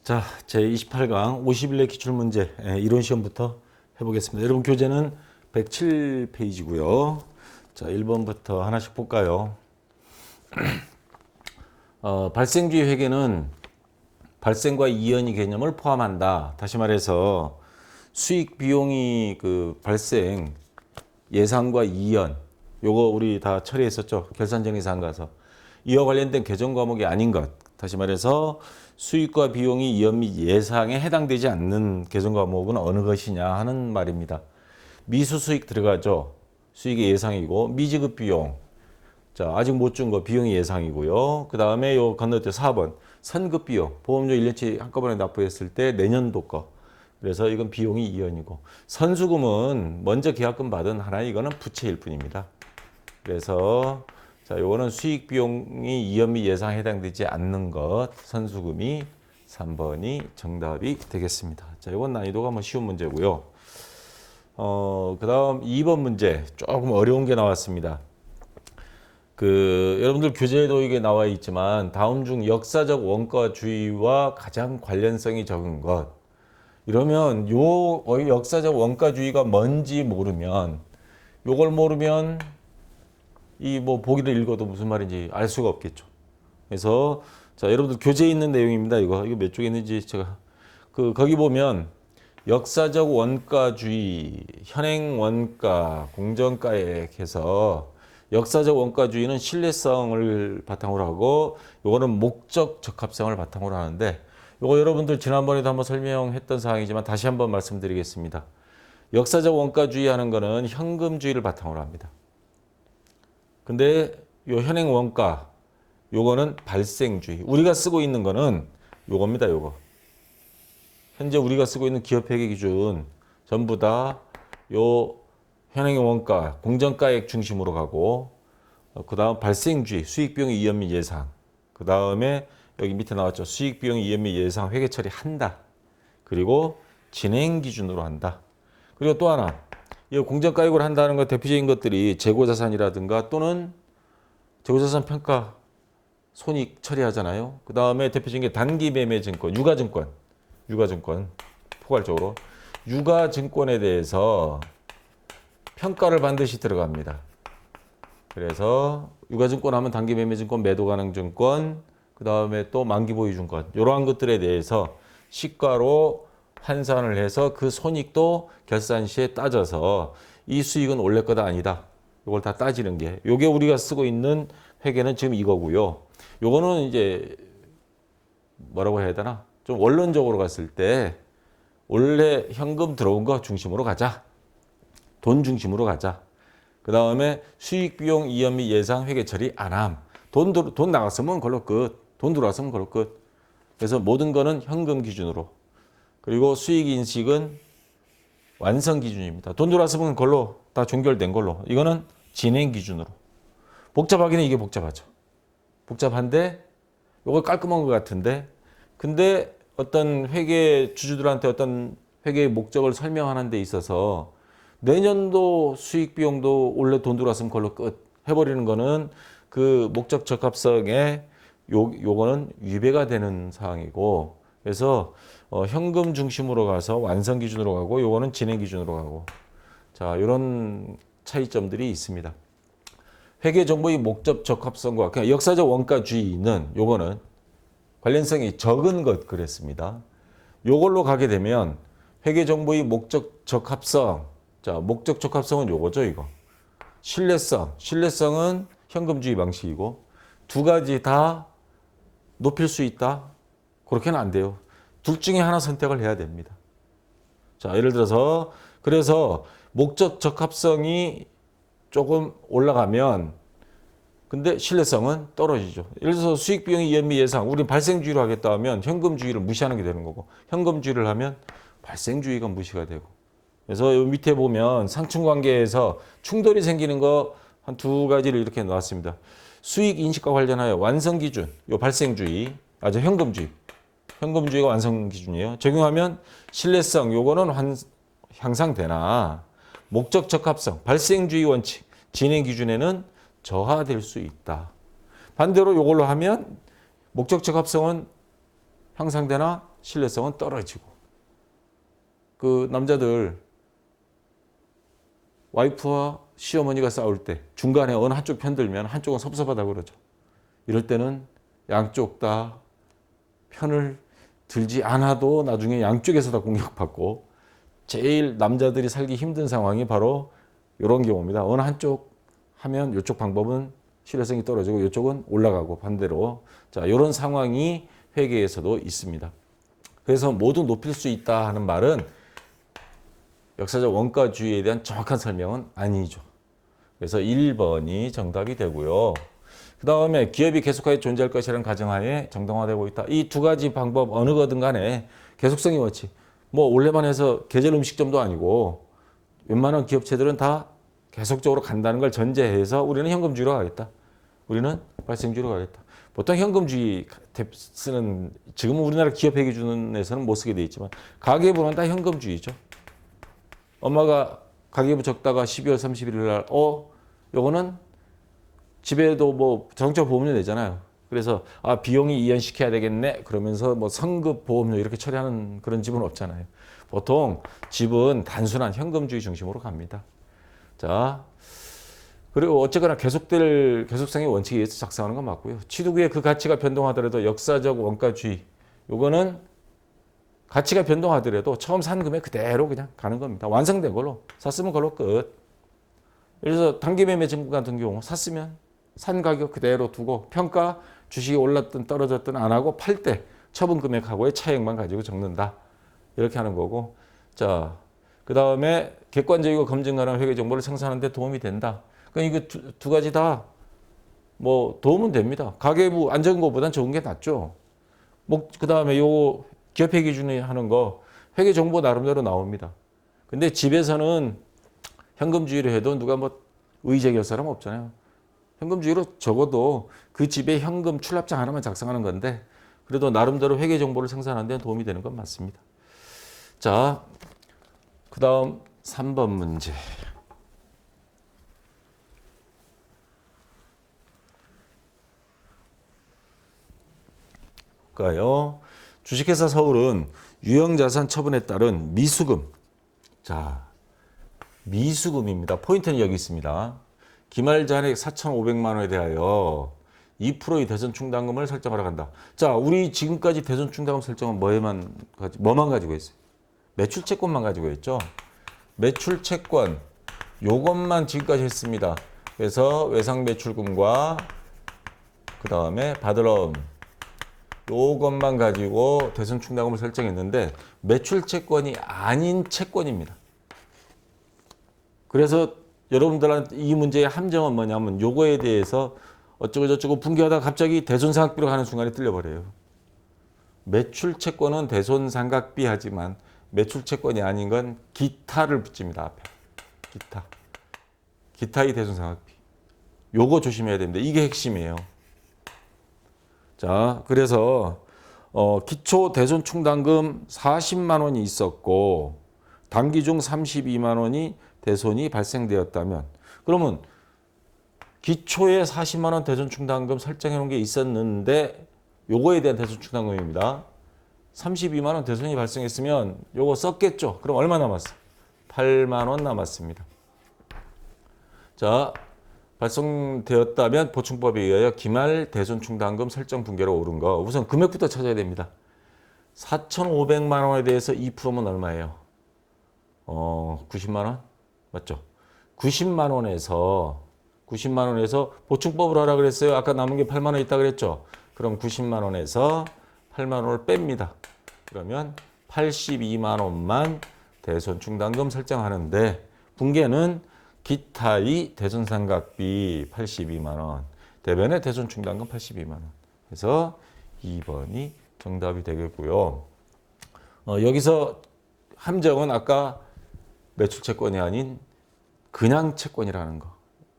자, 제28강 50일내 기출문제 이론 시험부터 해보겠습니다. 여러분 교재는 107페이지고요. 자, 1번부터 하나씩 볼까요? 발생주의 회계는 발생과 이연이 개념을 포함한다. 다시 말해서 수익 비용이 발생 예상과 이연 요거 우리 다 처리했었죠. 결산정리사항 가서 이와 관련된 개정 과목이 아닌 것. 다시 말해서 수익과 비용이 이연 및 예상에 해당되지 않는 개정 과목은 어느 것이냐 하는 말입니다. 미수수익 들어가죠. 수익이 예상이고 미지급 비용. 자, 아직 못 준 거 비용이 예상이고요. 그 다음에 요 건너뛰어 4번 선급 비용. 보험료 1년치 한꺼번에 납부했을 때 내년도 거. 그래서 이건 비용이 이연이고 선수금은 먼저 계약금 받은 하나 이거는 부채일 뿐입니다. 그래서 자, 요거는 수익 비용이 이연 및 예상에 해당되지 않는 것 선수금이 3번이 정답이 되겠습니다. 자, 요건 난이도가 뭐 쉬운 문제고요. 그다음 2번 문제 조금 어려운 게 나왔습니다. 여러분들 교재에도 이게 나와 있지만 다음 중 역사적 원가주의와 가장 관련성이 적은 것. 이러면 요 역사적 원가주의가 뭔지 모르면 요걸 모르면 이 뭐 보기를 읽어도 무슨 말인지 알 수가 없겠죠. 그래서 자, 여러분들 교재에 있는 내용입니다. 이거 몇 쪽에 있는지 제가 거기 보면 역사적 원가주의, 현행 원가, 공정가액 해서 역사적 원가주의는 신뢰성을 바탕으로 하고 요거는 목적 적합성을 바탕으로 하는데 요거 여러분들 지난번에도 한번 설명했던 사항이지만 다시 한번 말씀드리겠습니다. 역사적 원가주의 하는 거는 현금주의를 바탕으로 합니다. 근데 요 현행 원가 요거는 발생주의. 우리가 쓰고 있는 거는 요겁니다. 요거. 현재 우리가 쓰고 있는 기업회계 기준 전부 다 요 현행 원가, 공정가액 중심으로 가고 그다음 발생주의, 수익비용 이연 및 예상. 그다음에 여기 밑에 나왔죠. 수익비용 이연 및 예상 회계 처리한다. 그리고 진행 기준으로 한다. 그리고 또 하나. 이 공정가액을 한다는 것 대표적인 것들이 재고자산이라든가 또는 재고자산 평가 손익 처리하잖아요. 그 다음에 대표적인 게 단기매매증권, 유가증권 포괄적으로 유가증권에 대해서 평가를 반드시 들어갑니다. 그래서 유가증권 하면 단기매매증권, 매도가능증권, 그 다음에 또 만기보유증권 이러한 것들에 대해서 시가로 환산을 해서 그 손익도 결산 시에 따져서 이 수익은 원래 거다 아니다. 이걸 다 따지는 게 요게 우리가 쓰고 있는 회계는 지금 이거고요. 요거는 이제 뭐라고 해야 되나? 좀 원론적으로 갔을 때 원래 현금 들어온 거 중심으로 가자. 돈 중심으로 가자. 그 다음에 수익 비용 이연 및 예상 회계 처리 안 함. 돈 나갔으면 그걸로 끝. 돈 들어왔으면 그걸로 끝. 그래서 모든 거는 현금 기준으로. 그리고 수익 인식은 완성 기준입니다. 돈 들어왔으면 그걸로 다 종결된 걸로. 이거는 진행 기준으로. 복잡하기는 이게 복잡하죠. 복잡한데 이거 깔끔한 것 같은데 근데 어떤 회계 주주들한테 어떤 회계의 목적을 설명하는 데 있어서 내년도 수익 비용도 원래 돈 들어왔으면 그걸로 끝 해버리는 거는 그 목적 적합성에 요거는 위배가 되는 사항이고 그래서 현금 중심으로 가서 완성 기준으로 가고 요거는 진행 기준으로 가고 자 이런 차이점들이 있습니다. 회계 정보의 목적 적합성과 그냥 역사적 원가주의는 요거는 관련성이 적은 것 그랬습니다. 요걸로 가게 되면 회계 정보의 목적 적합성 자 목적 적합성은 요거죠 이거 신뢰성은 현금주의 방식이고 두 가지 다 높일 수 있다 그렇게는 안 돼요. 둘 중에 하나 선택을 해야 됩니다. 자, 예를 들어서 그래서 목적 적합성이 조금 올라가면 근데 신뢰성은 떨어지죠. 예를 들어서 수익 비용이 이연 및 예상 우리 발생주의로 하겠다 하면 현금주의를 무시하는 게 되는 거고 현금주의를 하면 발생주의가 무시가 되고 그래서 요 밑에 보면 상충관계에서 충돌이 생기는 거 한 두 가지를 이렇게 놨습니다. 수익 인식과 관련하여 완성 기준, 요 발생주의, 현금주의가 완성 기준이에요. 적용하면 신뢰성, 요거는 향상되나 목적 적합성, 발생주의 원칙, 진행 기준에는 저하될 수 있다. 반대로 요걸로 하면 목적 적합성은 향상되나 신뢰성은 떨어지고. 그 남자들 와이프와 시어머니가 싸울 때 중간에 어느 한쪽 편들면 한쪽은 섭섭하다고 그러죠. 이럴 때는 양쪽 다 편을 들지 않아도 나중에 양쪽에서 다 공격받고 제일 남자들이 살기 힘든 상황이 바로 이런 경우입니다. 어느 한쪽 하면 이쪽 방법은 신뢰성이 떨어지고 이쪽은 올라가고 반대로. 자, 이런 상황이 회계에서도 있습니다. 그래서 모두 높일 수 있다 하는 말은 역사적 원가주의에 대한 정확한 설명은 아니죠. 그래서 1번이 정답이 되고요. 그 다음에 기업이 계속하여 존재할 것이라는 가정하에 정당화되고 있다. 이 두 가지 방법 어느 거든 간에 계속성의 원칙. 뭐 원래만 해서 계절 음식점도 아니고 웬만한 기업체들은 다 계속적으로 간다는 걸 전제해서 우리는 현금주의로 가겠다. 우리는 발생주의로 가겠다. 보통 현금주의 쓰는, 지금은 우리나라 기업회계준에서는 못 쓰게 돼 있지만 가계부는 다 현금주의죠. 엄마가 가계부 적다가 12월 31일 날 요거는 집에도 뭐 자동차 보험료 내잖아요. 그래서 비용이 이연시켜야 되겠네 그러면서 뭐 성급 보험료 이렇게 처리하는 그런 집은 없잖아요. 보통 집은 단순한 현금주의 중심으로 갑니다. 자, 그리고 어쨌거나 계속성의 원칙에 의해서 작성하는 건 맞고요. 취득 후에 그 가치가 변동하더라도 역사적 원가주의, 요거는 가치가 변동하더라도 처음 산 금액 그대로 그냥 가는 겁니다. 완성된 걸로 샀으면 그걸로 끝. 그래서 단기 매매 증권 같은 경우 샀으면 산 가격 그대로 두고 평가 주식이 올랐든 떨어졌든 안 하고 팔 때 처분 금액하고의 차액만 가지고 적는다. 이렇게 하는 거고. 자, 그 다음에 객관적이고 검증 가능한 회계 정보를 생산하는 데 도움이 된다. 그러니까 이거 두 가지 다 뭐 도움은 됩니다. 가계부 안 적은 것보단 적은 게 낫죠. 뭐 그 다음에 요 기업회 기준에 하는 거 회계 정보 나름대로 나옵니다. 근데 집에서는 현금주의로 해도 누가 뭐 의제기할 사람 없잖아요. 현금주의로 적어도 그 집에 현금 출납장 하나만 작성하는 건데 그래도 나름대로 회계 정보를 생산하는 데 도움이 되는 건 맞습니다. 자, 그 다음 3번 문제. 볼까요? 주식회사 서울은 유형자산 처분에 따른 미수금. 자, 미수금입니다. 포인트는 여기 있습니다. 기말 잔액 4,500만 원에 대하여 2%의 대손 충당금을 설정하러 간다. 자, 우리 지금까지 대손 충당금 설정은 뭐만 가지고 있어요? 매출 채권만 가지고 있죠. 매출 채권 요것만 지금까지 했습니다. 그래서 외상 매출금과 그 다음에 받으러움 요것만 가지고 대손 충당금을 설정했는데 매출 채권이 아닌 채권입니다. 그래서 여러분들한테 이 문제의 함정은 뭐냐면 요거에 대해서 어쩌고저쩌고 분개하다가 갑자기 대손상각비로 가는 순간에 뚫려버려요. 매출 채권은 대손상각비 하지만 매출 채권이 아닌 건 기타를 붙입니다. 앞에. 기타의 대손상각비. 요거 조심해야 됩니다. 이게 핵심이에요. 자, 그래서 기초 대손 충당금 40만 원이 있었고 단기 중 32만 원이 대손이 발생되었다면 그러면 기초에 40만 원 대손 충당금 설정해 놓은 게 있었는데 요거에 대한 대손 충당금입니다. 32만 원 대손이 발생했으면 요거 썼겠죠. 그럼 얼마 남았어? 8만 원 남았습니다. 자, 발생되었다면 보충법에 의하여 기말 대손 충당금 설정 분계로 오른 거 우선 금액부터 찾아야 됩니다. 4,500만 원에 대해서 2%면 얼마예요? 90만 원? 맞죠? 90만 원에서 보충법을 하라 그랬어요. 아까 남은 게 8만 원 있다 그랬죠? 그럼 90만 원에서 8만 원을 뺍니다. 그러면 82만 원만 대손 충당금 설정하는데 분계는 기타의 대손상각비 82만 원, 대변의 대손 충당금 82만 원. 그래서 2번이 정답이 되겠고요. 여기서 함정은 아까 매출 채권이 아닌 그냥 채권이라는 거.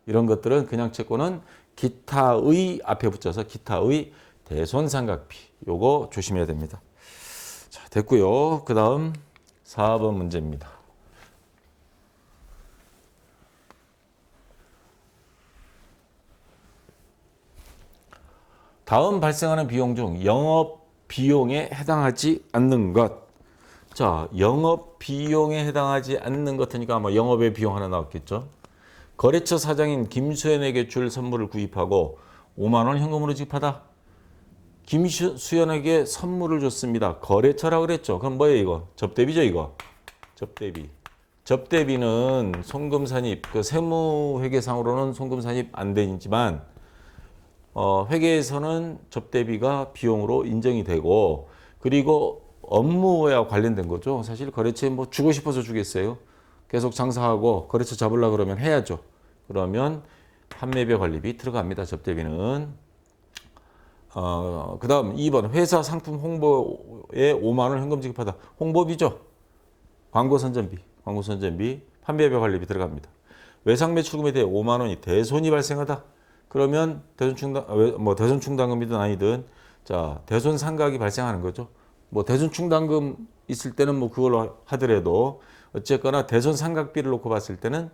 이런 것들은 그냥 채권은 기타의 앞에 붙여서 기타의 대손상각비. 요거 조심해야 됩니다. 자, 됐고요. 그 다음 4번 문제입니다. 다음 발생하는 비용 중 영업 비용에 해당하지 않는 것. 자, 영업 비용에 해당하지 않는 것 하니까 아마 영업의 비용 하나 나왔겠죠. 거래처 사장인 김수현에게 줄 선물을 구입하고 5만 원 현금으로 지급하다. 김수현에게 선물을 줬습니다. 거래처라 그랬죠. 그럼 뭐예요 이거? 접대비죠 이거. 접대비. 접대비는 송금산입, 그 세무회계상으로는 송금산입 안 되지만 회계에서는 접대비가 비용으로 인정이 되고, 그리고 업무와 관련된 거죠. 사실 거래처에 뭐 주고 싶어서 주겠어요. 계속 장사하고 거래처 잡으려고 그러면 해야죠. 그러면 판매비 관리비 들어갑니다. 접대비는. 그 다음 2번 회사 상품 홍보에 5만 원 현금 지급하다. 홍보비죠. 광고 선전비, 판매비 관리비 들어갑니다. 외상 매출금에 대해 5만 원이 대손이 발생하다. 그러면 대손 충당금이든 아니든 자 대손 상각이 발생하는 거죠. 뭐 대손 충당금 있을 때는 뭐 그걸로 하더라도 어쨌거나 대손 상각비를 놓고 봤을 때는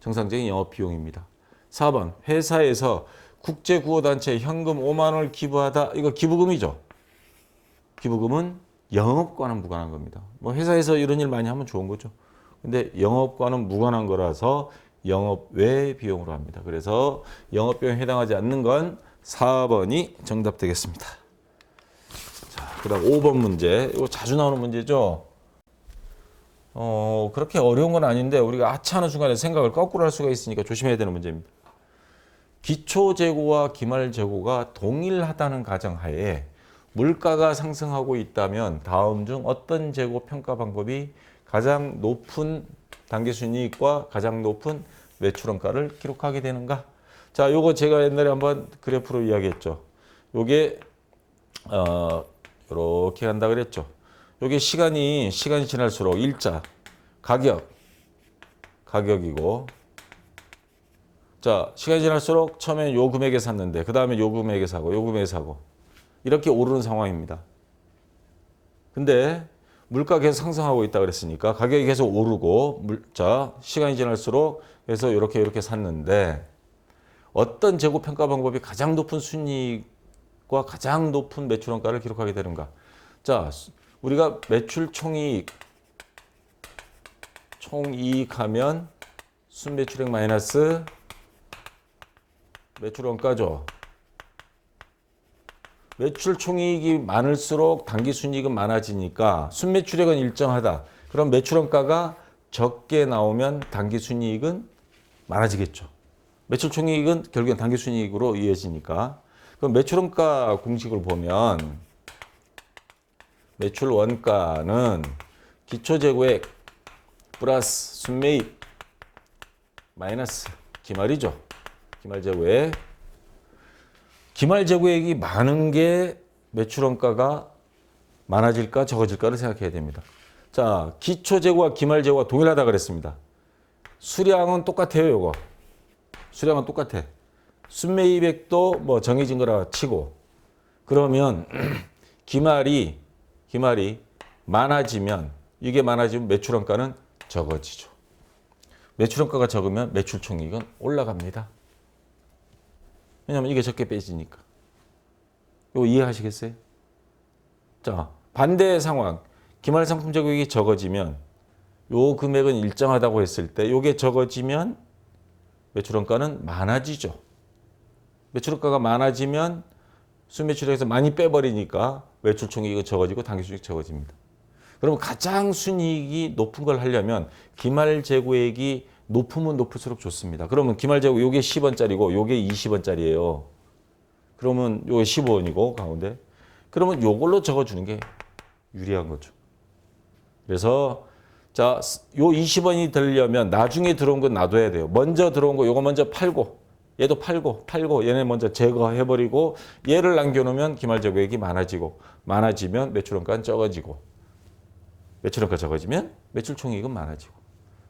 정상적인 영업 비용입니다. 4번 회사에서 국제구호단체에 현금 5만 원을 기부하다. 이거 기부금이죠. 기부금은 영업과는 무관한 겁니다. 뭐 회사에서 이런 일 많이 하면 좋은 거죠. 근데 영업과는 무관한 거라서 영업 외 비용으로 합니다. 그래서 영업 비용에 해당하지 않는 건 4번이 정답 되겠습니다. 자, 그다음 5번 문제. 이거 자주 나오는 문제죠. 그렇게 어려운 건 아닌데 우리가 하차하는 순간에 생각을 거꾸로 할 수가 있으니까 조심해야 되는 문제입니다. 기초 재고와 기말 재고가 동일하다는 가정하에 물가가 상승하고 있다면 다음 중 어떤 재고 평가 방법이 가장 높은 당기순이익과 가장 높은 매출원가를 기록하게 되는가? 자, 요거 제가 옛날에 한번 그래프로 이야기했죠. 요게 이렇게 간다 그랬죠. 요게 시간이 지날수록 일자 가격이고, 자, 시간이 지날수록 처음에 요 금액에 샀는데 그 다음에 요 금액에 사고 이렇게 오르는 상황입니다. 근데 물가 계속 상승하고 있다 그랬으니까 가격이 계속 오르고, 자, 시간이 지날수록 그래서 이렇게 샀는데 어떤 재고 평가 방법이 가장 높은 순이익과 가장 높은 매출원가를 기록하게 되는가? 자, 우리가 매출 총이익하면 순매출액 마이너스 매출원가죠. 매출 총이익이 많을수록 당기순이익은 많아지니까 순매출액은 일정하다. 그럼 매출원가가 적게 나오면 당기순이익은 많아지겠죠. 매출 총이익은 결국엔 당기순이익으로 이어지니까. 그럼 매출원가 공식을 보면 매출원가는 기초재고액 플러스 순매입 마이너스 기말이죠. 기말재고액. 기말재고액이 많은 게 매출원가가 많아질까 적어질까를 생각해야 됩니다. 자, 기초재고와 기말재고가 동일하다 그랬습니다. 수량은 똑같아요. 요거 수량은 똑같아. 순매입액도 뭐 정해진 거라 치고, 그러면 기말이 많아지면 매출원가는 적어지죠. 매출원가가 적으면 매출총이익은 올라갑니다. 왜냐하면 이게 적게 빼지니까. 이거 이해하시겠어요? 자, 반대 상황. 기말 상품 재고액이 적어지면 요 금액은 일정하다고 했을 때 요게 적어지면 매출원가는 많아지죠. 매출원가가 많아지면 순매출액에서 많이 빼버리니까 매출총이익은 적어지고 당기순이익이 적어집니다. 그러면 가장 순이익이 높은 걸 하려면 기말 재고액이 높으면 높을수록 좋습니다. 그러면 기말 재고 요게 10원짜리고 요게 20원짜리예요. 그러면 요게 15원이고 가운데. 그러면 요걸로 적어주는 게 유리한 거죠. 그래서 자, 요 20원이 되려면 나중에 들어온 건 놔둬야 돼요. 먼저 들어온 거 요거 먼저 팔고, 얘도 팔고 얘네 먼저 제거해버리고 얘를 남겨놓으면 기말 재고액이 많아지면 매출원가는 적어지고, 매출원가 적어지면 매출총이익은 많아지고.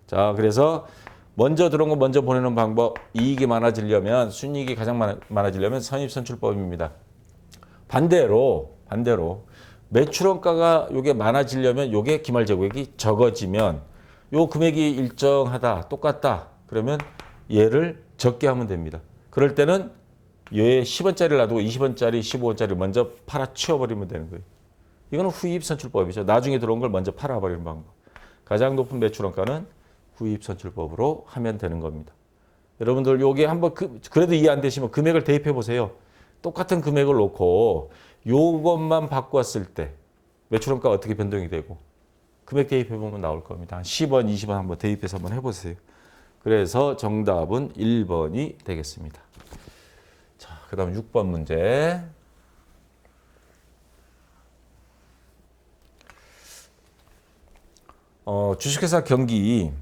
자, 그래서 먼저 들어온 거 먼저 보내는 방법, 이익이 많아지려면, 순이익이 가장 많아지려면 선입선출법입니다. 반대로 매출원가가 요게 많아지려면 요게 기말재고액이 적어지면 요 금액이 일정하다, 똑같다. 그러면 얘를 적게 하면 됩니다. 그럴 때는 얘 10원짜리를 놔두고 20원짜리, 15원짜리 먼저 팔아 치워버리면 되는 거예요. 이거는 후입선출법이죠. 나중에 들어온 걸 먼저 팔아버리는 방법. 가장 높은 매출원가는 후입선출법으로 하면 되는 겁니다. 여러분들 요게 한번 그래도 이해 안 되시면 금액을 대입해 보세요. 똑같은 금액을 놓고 요것만 바꿨을 때 매출원가가 어떻게 변동이 되고 금액 대입해 보면 나올 겁니다. 한 10원, 20원 한번 대입해서 한번 해보세요. 그래서 정답은 1번이 되겠습니다. 자, 그 다음 6번 문제. 주식회사 경기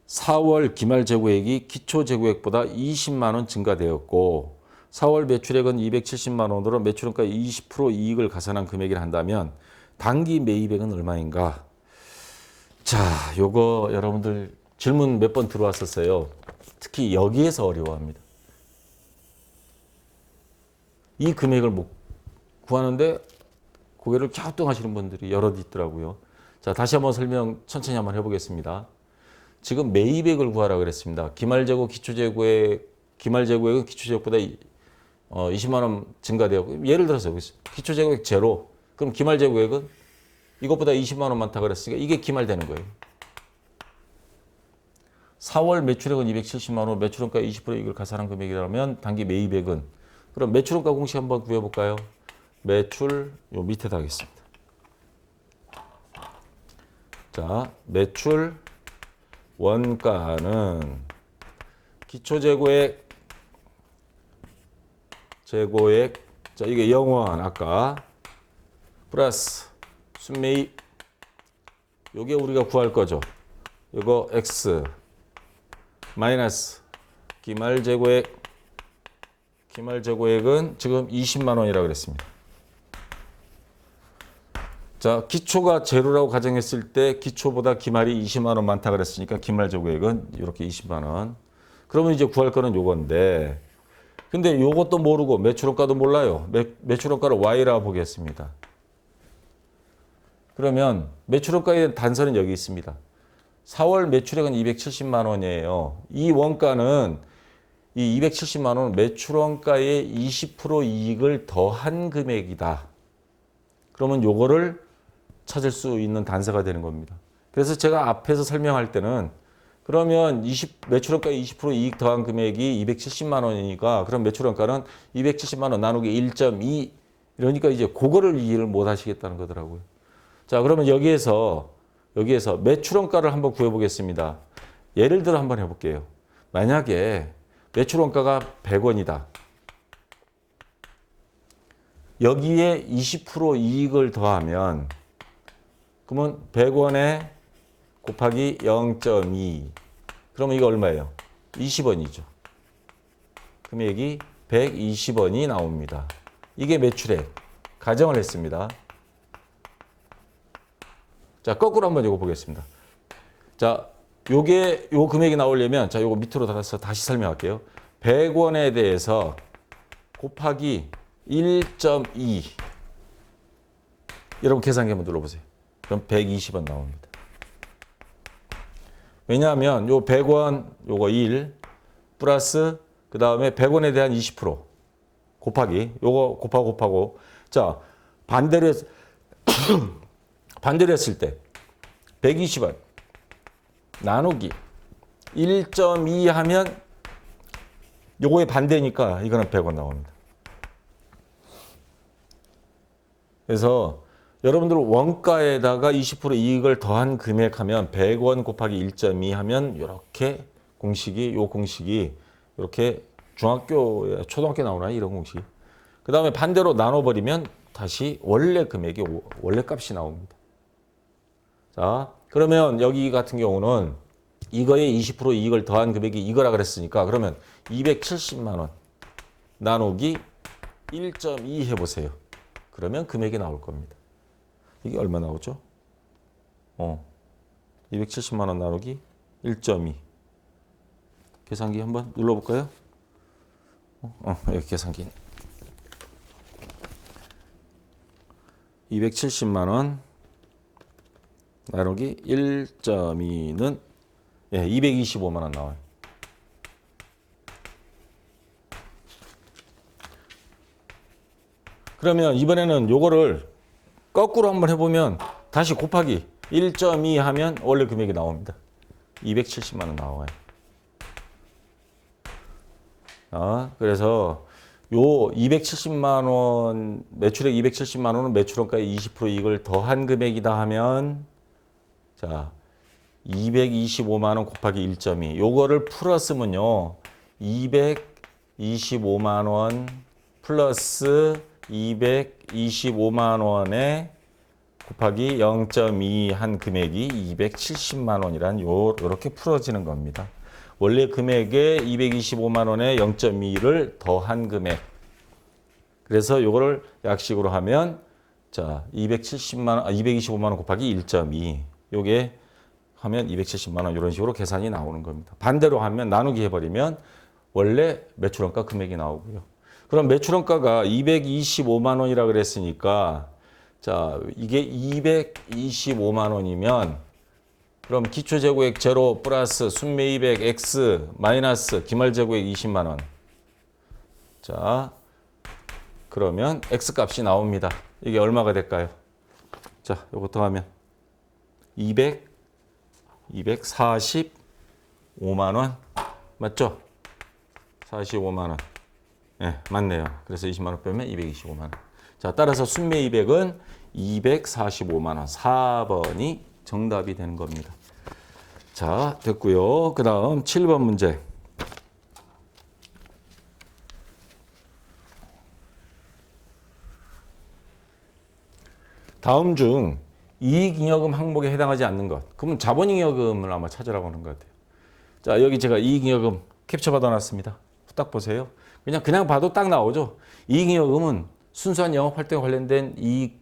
4월 기말 재고액이 기초 재고액보다 20만 원 증가되었고 4월 매출액은 270만 원으로 매출원가 20% 이익을 가산한 금액이라 한다면 단기 매입액은 얼마인가? 자, 요거 여러분들 질문 몇 번 들어왔었어요. 특히 여기에서 어려워합니다. 이 금액을 못 구하는데 고개를 갸우뚱하시는 분들이 여럿 있더라고요. 자, 다시 한번 설명 천천히 한번 해보겠습니다. 지금 매입액을 구하라 그랬습니다. 기말재고, 기초재고액, 기말재고액은 기초재고보다 20만 원 증가되었고, 예를 들어서 기초재고액 제로, 그럼 기말재고액은 이것보다 20만 원 많다 그랬으니까 이게 기말되는 거예요. 4월 매출액은 270만 원, 매출원가 20% 이익을 가산한 금액이라면 단기 매입액은, 그럼 매출원가 공식 한번 구해볼까요? 매출 요 밑에다 하겠습니다. 자, 매출 원가는 기초재고액, 재고액, 자 이게 0원 아까 플러스 순매입, 요게 우리가 구할 거죠. 요거 X 마이너스 기말재고액, 기말재고액은 지금 20만 원이라고 그랬습니다. 자, 기초가 제로라고 가정했을 때 기초보다 기말이 20만 원 많다 그랬으니까 기말재고액은 이렇게 20만 원. 그러면 이제 구할 거는 요건데, 근데 요것도 모르고 매출원가도 몰라요. 매출원가를 Y라 보겠습니다. 그러면 매출원가에 대한 단서는 여기 있습니다. 4월 매출액은 270만 원이에요. 이 원가는 이 270만 원은 매출원가의 20% 이익을 더한 금액이다. 그러면 요거를 찾을 수 있는 단서가 되는 겁니다. 그래서 제가 앞에서 설명할 때는 그러면 매출원가 20% 이익 더한 금액이 270만 원이니까 그럼 매출원가는 270만 원 나누기 1.2 이러니까 이제 그거를 이해를 못 하시겠다는 거더라고요. 자, 그러면 여기에서 매출원가를 한번 구해 보겠습니다. 예를 들어 한번 해볼게요. 만약에 매출원가가 100원이다. 여기에 20% 이익을 더하면 그러면 100원에 곱하기 0.2 그러면 이거 얼마예요? 20원이죠. 금액이 120원이 나옵니다. 이게 매출액 가정을 했습니다. 자, 거꾸로 한번 이거 보겠습니다. 자, 요 금액이 나오려면 자, 요거 밑으로 달아서 다시 설명할게요. 100원에 대해서 곱하기 1.2 여러분 계산기 한번 눌러보세요. 그럼 120원 나옵니다. 왜냐하면 요 100원 요거 1 플러스 그 다음에 100원에 대한 20% 곱하기 요거 곱하고 자 반대로 했을 때 120원 나누기 1.2 하면 요거의 반대니까 이거는 100원 나옵니다. 그래서 여러분들 원가에다가 20% 이익을 더한 금액하면 100원 곱하기 1.2 하면 이렇게 공식이 이렇게 초등학교 나오나 이런 공식. 그 다음에 반대로 나눠버리면 다시 원래 금액이 원래 값이 나옵니다. 자, 그러면 여기 같은 경우는 이거에 20% 이익을 더한 금액이 이거라 그랬으니까 그러면 270만 원 나누기 1.2 해보세요. 그러면 금액이 나올 겁니다. 이게 얼마 나오죠? 270만 원 나누기 1.2. 계산기 한번 눌러볼까요? 여기 계산기. 270만 원 나누기 1.2는 225만 원 나와요. 그러면 이번에는 요거를 거꾸로 한번 해보면 다시 곱하기 1.2 하면 원래 금액이 나옵니다. 270만 원 나와요. 그래서 요 270만 원, 매출액 270만 원은 매출원가의 20% 이익을 더한 금액이다 하면 자, 225만 원 곱하기 1.2. 요거를 풀었으면요. 225만 원 플러스 225만 원에 곱하기 0.2 한 금액이 270만 원이란 요렇게 풀어지는 겁니다. 원래 금액에 225만 원에 0.2를 더한 금액. 그래서 요거를 약식으로 하면 자, 225만 원 곱하기 1.2. 요게 하면 270만 원 이런 식으로 계산이 나오는 겁니다. 반대로 하면 나누기 해버리면 원래 매출원가 금액이 나오고요. 그럼 매출원가가 225만 원이라 그랬으니까 자, 이게 225만 원이면 그럼 기초재고액 제로 플러스 순매입액 X 마이너스 기말재고액 20만 원. 자, 그러면 X 값이 나옵니다. 이게 얼마가 될까요? 자, 이것도 하면 245만 원 맞죠? 45만 원. 네, 맞네요. 그래서 20만 원 빼면 225만 원. 자, 따라서 순매입액은 245만 원. 4번이 정답이 되는 겁니다. 자, 됐고요. 그 다음 7번 문제. 다음 중 이익잉여금 항목에 해당하지 않는 것. 그러면 자본잉여금을 아마 찾으라고 하는 것 같아요. 자, 여기 제가 이익잉여금 캡처 받아놨습니다. 딱 보세요. 그냥 봐도 딱 나오죠. 이익잉여금은 순수한 영업활동에 관련된 이익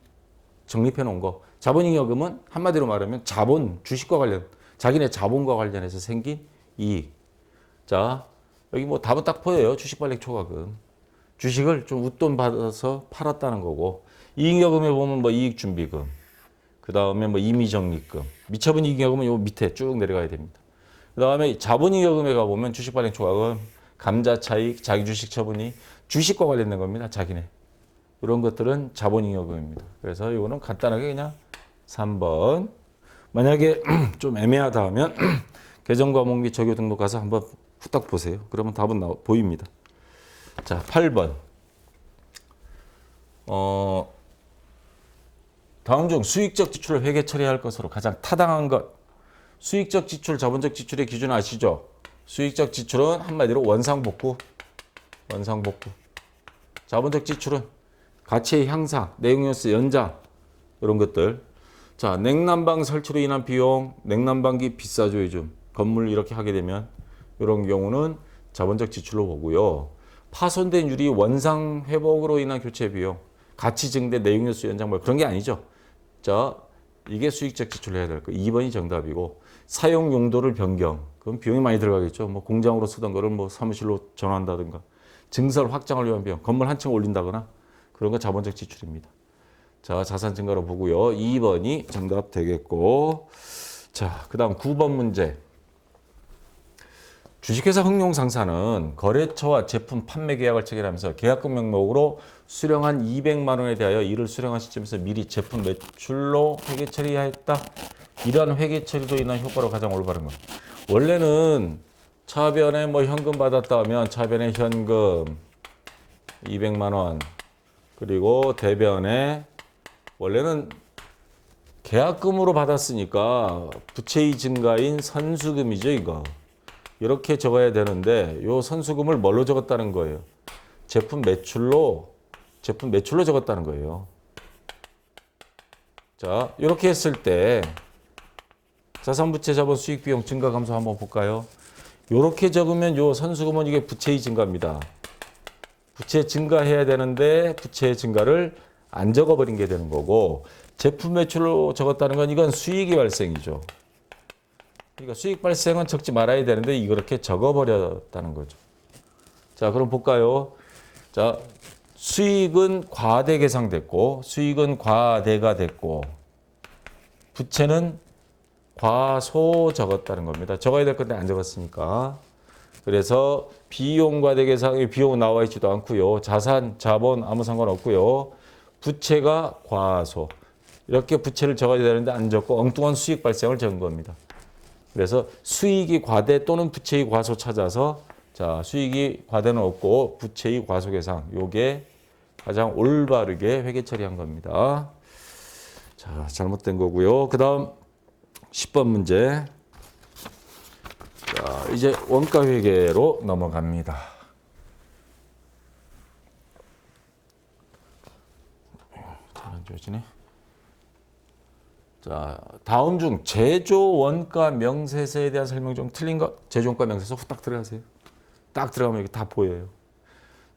적립해 놓은 거. 자본잉여금은 한마디로 말하면 자본, 주식과 관련, 자기네 자본과 관련해서 생긴 이익. 자, 여기 뭐 답은 딱 보여요. 주식발행 초과금. 주식을 좀 웃돈 받아서 팔았다는 거고, 이익여금에 보면 뭐 이익준비금, 그 다음에 뭐 임의적립금, 미처분 이익여금은 요 밑에 쭉 내려가야 됩니다. 그 다음에 자본잉여금에 가보면 주식발행 초과금, 감자차익, 자기주식 처분이 주식과 관련된 겁니다. 자기네. 이런 것들은 자본잉여금입니다. 그래서 이거는 간단하게 그냥 3번. 만약에 좀 애매하다 하면 개정과목 및 적용 등록 가서 한번 후딱 보세요. 그러면 답은 보입니다. 자, 8번. 다음 중 수익적 지출을 회계 처리할 것으로 가장 타당한 것. 수익적 지출, 자본적 지출의 기준 아시죠? 수익적 지출은 한마디로 원상복구. 자본적 지출은 가치의 향상, 내용연수 연장 이런 것들. 자, 냉난방 설치로 인한 비용, 냉난방기 비싸죠 요즘. 건물 이렇게 하게 되면 이런 경우는 자본적 지출로 보고요. 파손된 유리 원상 회복으로 인한 교체 비용, 가치 증대, 내용연수 연장 뭐 그런 게 아니죠. 자, 이게 수익적 지출을 해야 될 거. 2번이 정답이고, 사용 용도를 변경. 그럼 비용이 많이 들어가겠죠. 뭐 공장으로 쓰던 거를 뭐 사무실로 전환한다든가, 증설 확장을 위한 비용, 건물 한 층 올린다거나 그런 건 자본적 지출입니다. 자, 자산 증가로 보고요. 2번이 정답 되겠고, 자, 그 다음 9번 문제. 주식회사 흥룡상사는 거래처와 제품 판매 계약을 체결하면서 계약금 명목으로 수령한 200만 원에 대하여 이를 수령한 시점에서 미리 제품 매출로 회계 처리하였다. 이러한 회계 처리로 인한 효과로 가장 올바른 것. 원래는 차변에 뭐 현금 받았다 하면 차변에 현금 200만 원, 그리고 대변에 원래는 계약금으로 받았으니까 부채의 증가인 선수금이죠, 이거. 이렇게 적어야 되는데 요 선수금을 뭘로 적었다는 거예요? 제품 매출로 적었다는 거예요. 자, 이렇게 했을 때 자산부채 자본 수익 비용 증가 감소 한번 볼까요? 이렇게 적으면 요 선수금은 이게 부채의 증가입니다. 부채 증가해야 되는데 부채의 증가를 안 적어버린 게 되는 거고, 제품 매출로 적었다는 건 이건 수익이 발생이죠. 그러니까 수익 발생은 적지 말아야 되는데 이렇게 적어버렸다는 거죠. 자, 그럼 볼까요? 자, 수익은 과대 계상됐고, 수익은 과대가 됐고, 부채는 과소 적었다는 겁니다. 적어야 될 건데 안 적었으니까. 그래서 비용 과대 계상에 비용 나와 있지도 않고요. 자산, 자본 아무 상관없고요. 부채가 과소. 이렇게 부채를 적어야 되는데 안 적고 엉뚱한 수익 발생을 적은 겁니다. 그래서 수익이 과대 또는 부채의 과소 찾아서 자, 수익이 과대는 없고 부채의 과소 계상. 요게 가장 올바르게 회계 처리한 겁니다. 자, 잘못된 거고요. 그다음 10번 문제. 자, 이제 원가 회계로 넘어갑니다. 잘안 지워지네. 자, 다음 중 제조 원가 명세서에 대한 설명 중 틀린 것. 제조 원가 명세서 후딱 들어가세요. 딱 들어가면 이게 다 보여요.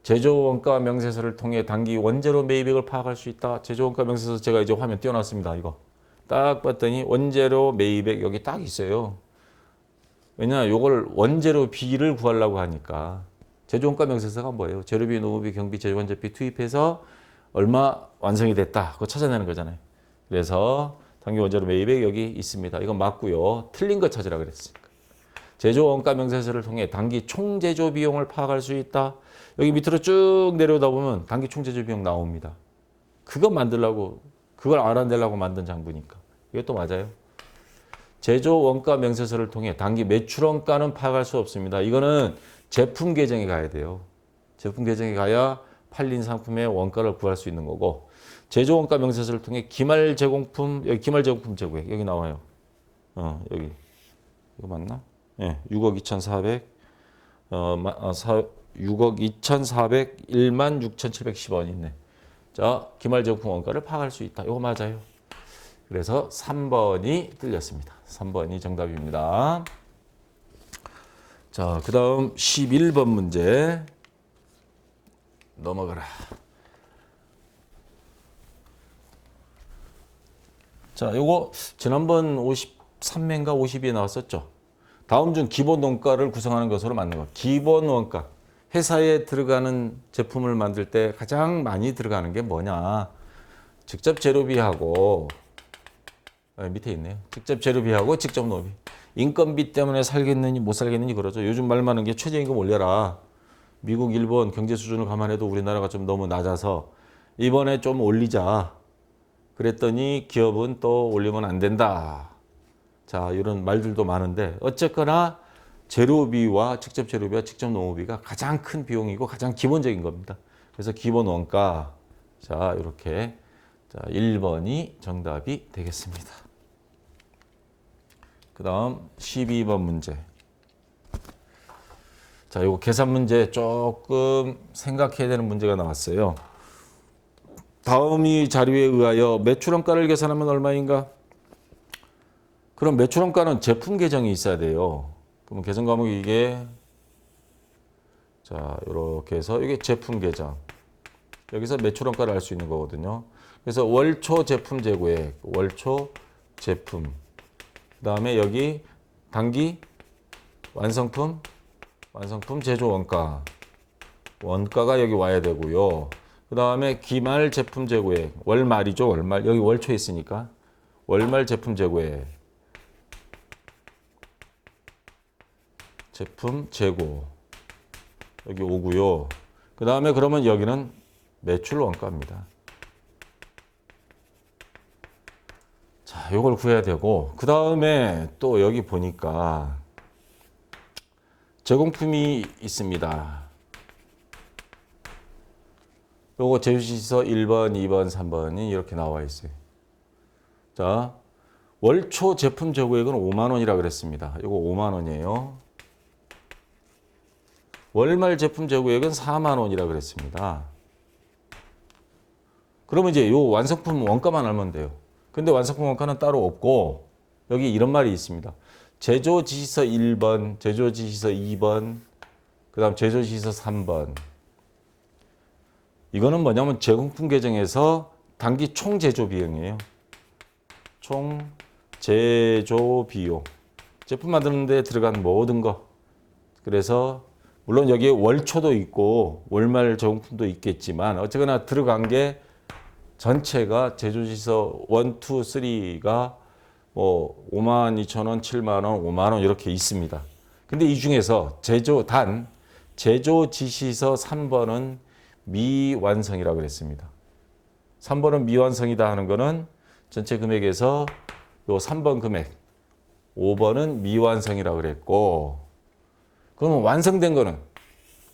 제조 원가 명세서를 통해 단기 원재료 매입액을 파악할 수 있다. 제조 원가 명세서 제가 이제 화면 띄워놨습니다. 이거 딱 봤더니 원재료 매입액 여기 딱 있어요. 왜냐, 요걸 원재료 비를 구하려고 하니까. 제조 원가 명세서가 뭐예요? 재료비, 노무비, 경비, 제조관제비 투입해서 얼마 완성이 됐다. 그거 찾아내는 거잖아요. 그래서 단기 원재료 매입액 여기 있습니다. 이건 맞고요. 틀린 거 찾으라 그랬으니까. 제조 원가 명세서를 통해 단기 총 제조 비용을 파악할 수 있다. 여기 밑으로 쭉 내려오다 보면 단기 총 제조 비용 나옵니다. 그거 만들려고, 그걸 알아내려고 만든 장부니까. 이것도 맞아요. 제조 원가 명세서를 통해 단기 매출 원가는 파악할 수 없습니다. 이거는 제품 계정에 가야 돼요. 제품 계정에 가야 팔린 상품의 원가를 구할 수 있는 거고, 제조 원가 명세서를 통해 기말 제공품, 여기 기말 제공품 재고액 여기 나와요. 여기 이거 맞나? 예, 6억 2,400 6억 2,401만 6,710원 있네. 자, 기말 제공품 원가를 파악할 수 있다. 이거 맞아요. 그래서 3번이 틀렸습니다. 3번이 정답입니다. 자, 그 다음 11번 문제 넘어가라. 자, 요거 지난번 53회인가 50에 나왔었죠. 다음 중 기본 원가를 구성하는 것으로 맞는 것. 기본 원가. 회사에 들어가는 제품을 만들 때 가장 많이 들어가는 게 뭐냐. 직접 재료비하고 밑에 있네요. 직접 재료비하고 직접 노비. 인건비 때문에 살겠느니 못 살겠느니 그러죠. 요즘 말 많은 게 최저임금 올려라. 미국, 일본 경제 수준을 감안해도 우리나라가 좀 너무 낮아서 이번에 좀 올리자. 그랬더니 기업은 또 올리면 안 된다. 자, 이런 말들도 많은데 어쨌거나 재료비와 직접 재료비와 직접 농업비가 가장 큰 비용이고 가장 기본적인 겁니다. 그래서 기본 원가. 자, 이렇게. 자, 1번이 정답이 되겠습니다. 그 다음 12번 문제. 자, 이거 계산 문제 조금 생각해야 되는 문제가 나왔어요. 다음 이 자료에 의하여 매출원가를 계산하면 얼마인가? 그럼 매출원가는 제품 계정이 있어야 돼요. 그러면 계산 과목이 이게 자, 이렇게 해서 이게 제품 계정. 여기서 매출원가를 알 수 있는 거거든요. 그래서 월초 제품 재고액, 월초 제품. 그다음에 여기 단기 완성품 제조 원가. 원가가 여기 와야 되고요. 그다음에 기말 제품 재고액, 월말이죠, 월말. 여기 월초에 있으니까 월말 제품 재고액. 제품 재고. 여기 오고요. 그다음에 그러면 여기는 매출 원가입니다. 자, 요걸 구해야 되고, 그 다음에 또 여기 보니까 제공품이 있습니다. 요거 제조지시서 1번, 2번, 3번이 이렇게 나와 있어요. 자, 월초 제품 재고액은 5만 원이라 그랬습니다. 요거 5만 원이에요. 월말 제품 재고액은 4만 원이라 그랬습니다. 그러면 이제 요 완성품 원가만 알면 돼요. 근데 완성품 원가는 따로 없고 여기 이런 말이 있습니다. 제조지시서 1번, 제조지시서 2번, 그 다음 제조지시서 3번. 이거는 뭐냐면 제공품 계정에서 단기 총 제조 비용이에요. 총 제조 비용. 제품 만드는 데 들어간 모든 거. 그래서 물론 여기에 월초도 있고 월말 제공품도 있겠지만 어쨌거나 들어간 게 전체가 제조지시서 1, 2, 3가 뭐 5만 2천 원, 7만 원, 5만 원 이렇게 있습니다. 근데 이 중에서 제조지시서 3번은 미완성이라고 그랬습니다. 3번은 미완성이다 하는 거는 전체 금액에서 요 3번 금액 5번은 미완성이라고 그랬고, 그러면 완성된 거는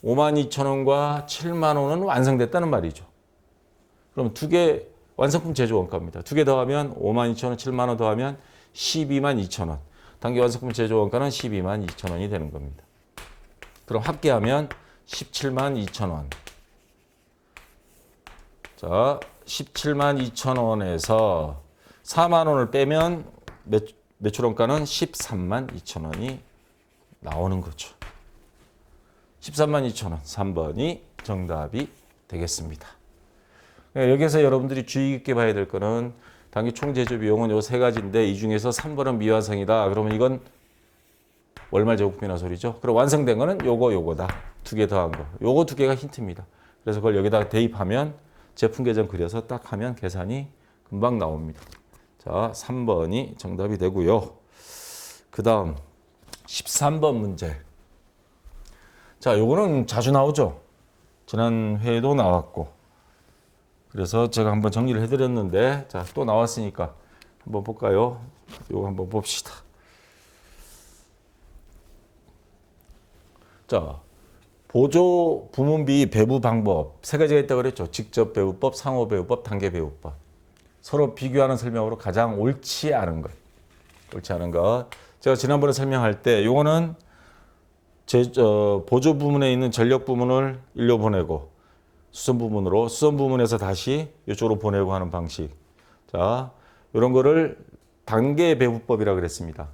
52,000원과 7만 원은 완성됐다는 말이죠. 그럼 두 개 완성품 제조 원가입니다. 두 개 더하면 52,000원, 7만 원 더하면 12만 2천 원. 단기 완성품 제조 원가는 12만 2천 원이 되는 겁니다. 그럼 합계하면 17만 2천 원. 자, 17만 2천 원에서 4만 원을 빼면 매출 원가는 13만 2천 원이 나오는 거죠. 13만 2천 원, 3번이 정답이 되겠습니다. 여기서 여러분들이 주의 깊게 봐야 될 거는 단기 총제조 비용은 요 세 가지인데 이 중에서 3번은 미완성이다. 그러면 이건 월말 제곱비나 소리죠. 그럼 완성된 거는 요거다. 두 개 더한 거. 요거 두 개가 힌트입니다. 그래서 그걸 여기다 대입하면 제품 계정 그려서 딱 하면 계산이 금방 나옵니다. 자, 3번이 정답이 되고요. 그 다음 13번 문제. 자, 요거는 자주 나오죠. 지난 회에도 나왔고. 그래서 제가 한번 정리를 해드렸는데, 자, 또 나왔으니까 한번 볼까요? 요거 한번 봅시다. 자, 보조 부문비 배부 방법 세 가지가 있다고 그랬죠. 직접 배부법, 상호 배부법, 단계 배부법. 서로 비교하는 설명으로 가장 옳지 않은 것. 옳지 않은 것. 제가 지난번에 설명할 때 요거는 보조 부문에 있는 전력 부문을 일로 보내고 수선 부문으로, 수선 부문에서 다시 이쪽으로 보내고 하는 방식. 자, 이런 거를 단계 배부법이라고 그랬습니다.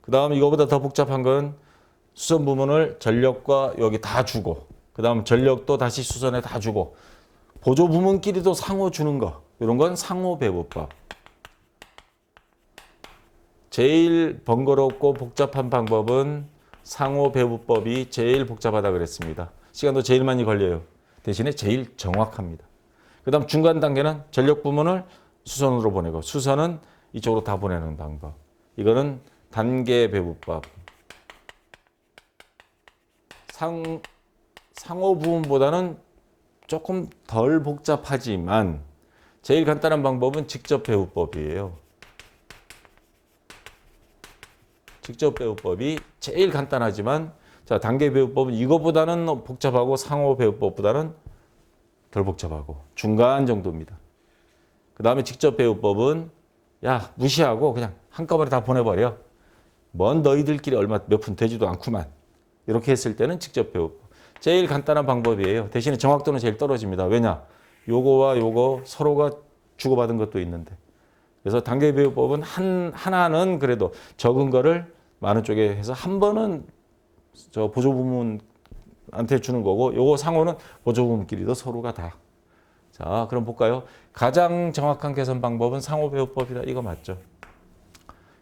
그 다음 이거보다 더 복잡한 건 수선 부문을 전력과 여기 다 주고, 그 다음 전력도 다시 수선에 다 주고, 보조 부문끼리도 상호 주는 거. 이런 건 상호 배부법. 제일 번거롭고 복잡한 방법은 상호 배부법이 제일 복잡하다 그랬습니다. 시간도 제일 많이 걸려요. 대신에 제일 정확합니다. 그 다음 중간 단계는 전력 부문을 수선으로 보내고 수선은 이쪽으로 다 보내는 방법. 이거는 단계 배부법. 상호 부문보다는 조금 덜 복잡하지만 제일 간단한 방법은 직접 배부법이에요. 직접 배부법이 제일 간단하지만, 자, 단계 배부법은 이거보다는 복잡하고 상호 배부법보다는 덜 복잡하고 중간 정도입니다. 그 다음에 직접 배우법은 야, 무시하고 그냥 한꺼번에 다 보내버려. 뭔 너희들끼리 얼마 몇 푼 되지도 않구만. 이렇게 했을 때는 직접 배우법. 제일 간단한 방법이에요. 대신에 정확도는 제일 떨어집니다. 왜냐? 요거와 요거 서로가 주고받은 것도 있는데. 그래서 단계 배우법은 하나는 그래도 적은 거를 많은 쪽에 해서 한 번은 저 보조부문한테 주는 거고, 요거 상호는 보조부문끼리도 서로가 다. 자, 그럼 볼까요? 가장 정확한 계산 방법은 상호 배우법이다. 이거 맞죠?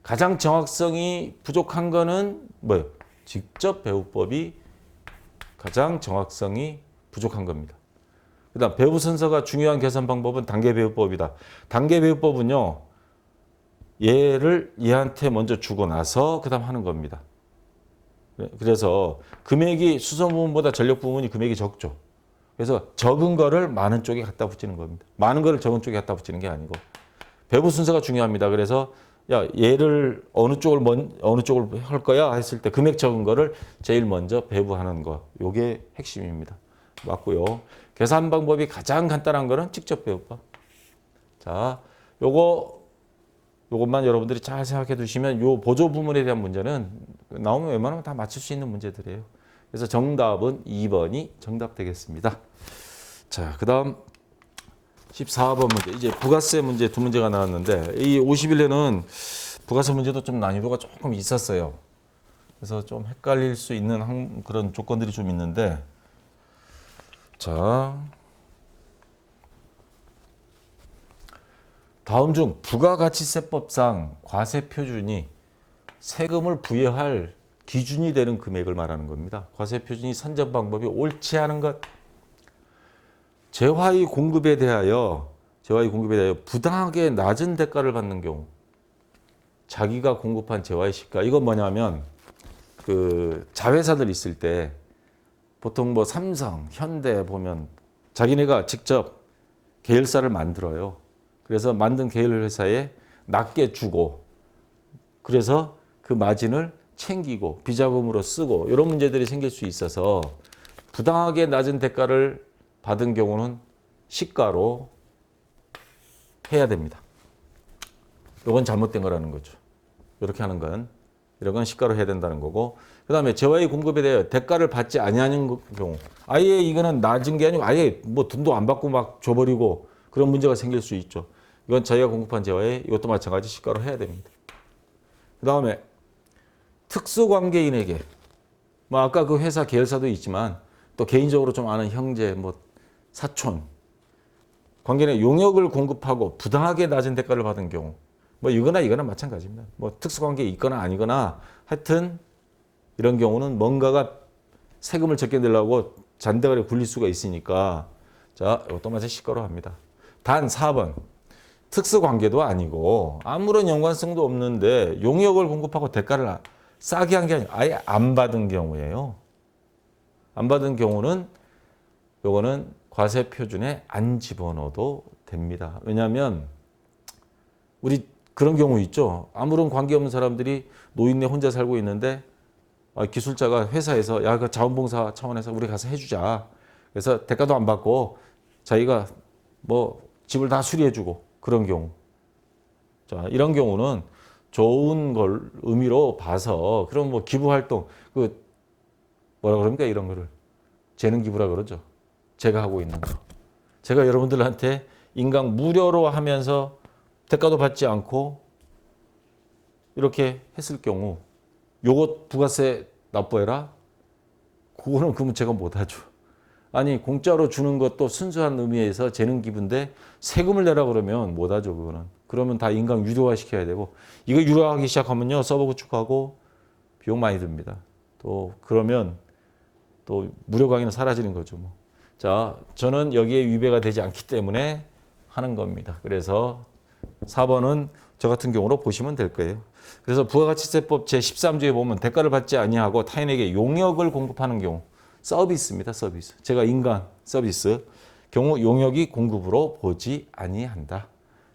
가장 정확성이 부족한 거는 뭐예요? 직접 배우법이 가장 정확성이 부족한 겁니다. 그 다음 배부 순서가 중요한 계산 방법은 단계 배우법이다. 단계 배우법은요, 얘한테 먼저 주고 나서 그 다음 하는 겁니다. 그래서 금액이 수선 부분보다 전력 부분이 금액이 적죠. 그래서 적은 거를 많은 쪽에 갖다 붙이는 겁니다. 많은 거를 적은 쪽에 갖다 붙이는 게 아니고 배부 순서가 중요합니다. 그래서 야, 얘를 어느 쪽을 할 거야 했을 때 금액 적은 거를 제일 먼저 배부하는 거. 요게 핵심입니다. 맞고요. 계산 방법이 가장 간단한 거는 직접 배우법. 자, 요것만 여러분들이 잘 생각해 두시면 요 보조 부문에 대한 문제는 나오면 웬만하면 다 맞출 수 있는 문제들이에요. 그래서 정답은 2번이 정답 되겠습니다. 자, 그 다음 14번 문제. 이제 부가세 문제 두 문제가 나왔는데, 이 50일에는 부가세 문제도 좀 난이도가 조금 있었어요. 그래서 좀 헷갈릴 수 있는 그런 조건들이 좀 있는데, 자, 다음 중 부가가치세법상 과세 표준이 세금을 부여할 기준이 되는 금액을 말하는 겁니다. 과세 표준이 선정 방법이 옳지 않은 것. 재화의 공급에 대하여 부당하게 낮은 대가를 받는 경우, 자기가 공급한 재화의 시가, 이건 뭐냐면 그 자회사들 있을 때 보통 뭐 삼성, 현대 보면 자기네가 직접 계열사를 만들어요. 그래서 만든 계열회사에 낮게 주고 그래서 그 마진을 챙기고 비자금으로 쓰고 이런 문제들이 생길 수 있어서 부당하게 낮은 대가를 받은 경우는 시가로 해야 됩니다. 이건 잘못된 거라는 거죠. 이렇게 하는 건 이런 건 시가로 해야 된다는 거고 그다음에 재화의 공급에 대해 대가를 받지 아니하는 경우 아예 이거는 낮은 게 아니고 아예 뭐 돈도 안 받고 막 줘버리고 그런 문제가 생길 수 있죠. 이건 자기가 공급한 재화에 이것도 마찬가지 시가로 해야 됩니다. 그다음에 특수관계인에게 뭐 아까 그 회사 계열사도 있지만 또 개인적으로 좀 아는 형제 뭐 사촌 관계인의 용역을 공급하고 부당하게 낮은 대가를 받은 경우 뭐 이거나 마찬가지입니다. 뭐 특수관계에 있거나 아니거나 하여튼 이런 경우는 뭔가가 세금을 적게 내려고 잔대가리 굴릴 수가 있으니까 자 이것도 마찬가지 시가로 합니다. 단 4번 특수관계도 아니고 아무런 연관성도 없는데 용역을 공급하고 대가를 싸게 한 게 아니라 아예 안 받은 경우예요. 안 받은 경우는 요거는 과세 표준에 안 집어넣어도 됩니다. 왜냐하면 우리 그런 경우 있죠. 아무런 관계 없는 사람들이 노인네 혼자 살고 있는데 기술자가 회사에서 야, 그 자원봉사 차원에서 우리 가서 해주자. 그래서 대가도 안 받고 자기가 뭐 집을 다 수리해주고 그런 경우. 자, 이런 경우는 좋은 걸 의미로 봐서 그럼 뭐 기부 활동 그 뭐라 그럽니까 이런 거를 재능 기부라 그러죠. 제가 하고 있는 거. 제가 여러분들한테 인강 무료로 하면서 대가도 받지 않고 이렇게 했을 경우 요것 부가세 납부해라? 그거는 그러면 제가 못하죠. 아니 공짜로 주는 것도 순수한 의미에서 재능 기부인데 세금을 내라 그러면 못하죠. 그거는. 그러면 다 인강 유료화 시켜야 되고 이거 유료화하기 시작하면요. 서버 구축하고 비용 많이 듭니다. 또 그러면 또 무료 강의는 사라지는 거죠. 뭐. 자, 저는 여기에 위배가 되지 않기 때문에 하는 겁니다. 그래서 4번은 저 같은 경우로 보시면 될 거예요. 그래서 부가가치세법 제13조에 보면 대가를 받지 아니하고 타인에게 용역을 공급하는 경우 서비스입니다. 서비스. 제가 인간 서비스 경우 용역이 공급으로 보지 아니한다.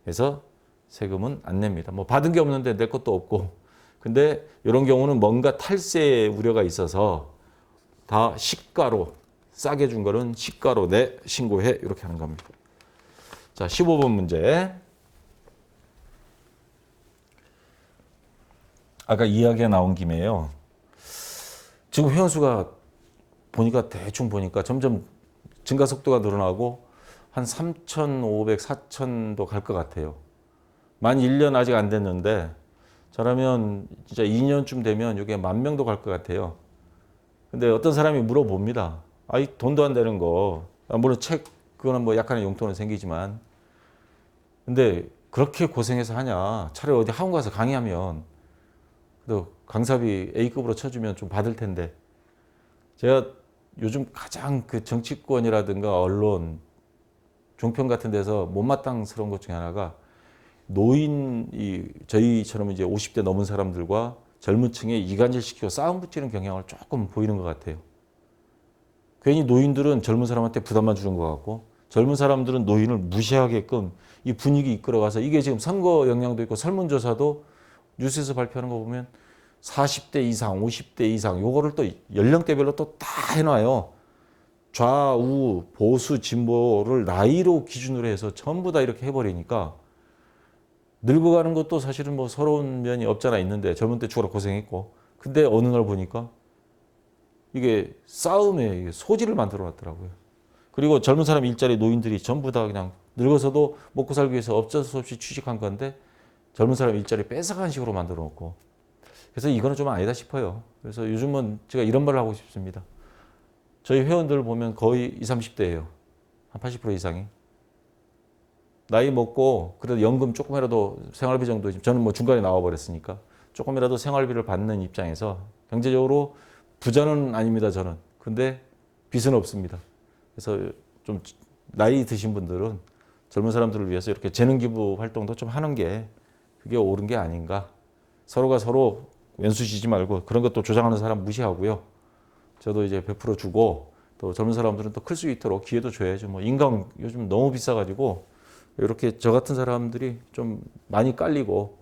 그래서 세금은 안 냅니다. 뭐 받은 게 없는데 낼 것도 없고. 근데 이런 경우는 뭔가 탈세 우려가 있어서 다 시가로 싸게 준 거는 시가로 내 신고해 이렇게 하는 겁니다. 자, 15번 문제. 아까 이야기가 나온 김에요. 지금 회원수가 보니까 대충 보니까 점점 증가 속도가 늘어나고 한 3,500, 4,000도 갈 것 같아요. 만 1년 아직 안 됐는데 저라면 진짜 2년쯤 되면 이게 10,000명도 갈 것 같아요. 근데 어떤 사람이 물어봅니다. 아이 돈도 안 되는 거. 물론 책 그거는 뭐 약간의 용돈은 생기지만 근데 그렇게 고생해서 하냐. 차라리 어디 학원 가서 강의하면 또 강사비 A급으로 쳐주면 좀 받을 텐데 제가 요즘 가장 그 정치권이라든가 언론 종편 같은 데서 못마땅스러운 것 중에 하나가 노인이 저희처럼 이제 50대 넘은 사람들과 젊은 층에 이간질 시키고 싸움 붙이는 경향을 조금 보이는 것 같아요. 괜히 노인들은 젊은 사람한테 부담만 주는 것 같고 젊은 사람들은 노인을 무시하게끔 이 분위기 이끌어가서 이게 지금 선거 영향도 있고 설문조사도 뉴스에서 발표하는 거 보면 40대 이상, 50대 이상 요거를 또 연령대별로 또 다 해놔요. 좌우, 보수, 진보를 나이로 기준으로 해서 전부 다 이렇게 해버리니까 늙어가는 것도 사실은 뭐 서러운 면이 없잖아 있는데 젊은 때 죽어라 고생했고 근데 어느 날 보니까 이게 싸움의 소지를 만들어 놨더라고요. 그리고 젊은 사람 일자리 노인들이 전부 다 그냥 늙어서도 먹고 살기 위해서 어쩔 수 없이 취직한 건데 젊은 사람 일자리 뺏어가는 식으로 만들어 놓고 그래서 이거는 좀 아니다 싶어요. 그래서 요즘은 제가 이런 말을 하고 싶습니다. 저희 회원들 보면 거의 20, 30대예요. 한 80% 이상이. 나이 먹고 그래도 연금 조금이라도 생활비 정도 저는 뭐 중간에 나와버렸으니까 조금이라도 생활비를 받는 입장에서 경제적으로 부자는 아닙니다. 저는. 근데 빚은 없습니다. 그래서 좀 나이 드신 분들은 젊은 사람들을 위해서 이렇게 재능기부 활동도 좀 하는 게 그게 옳은 게 아닌가. 서로가 서로 왼수 지지 말고 그런 것도 조장하는 사람 무시하고요. 저도 이제 100% 주고 또 젊은 사람들은 또 클 수 있도록 기회도 줘야죠. 뭐 인강 요즘 너무 비싸가지고 이렇게 저 같은 사람들이 좀 많이 깔리고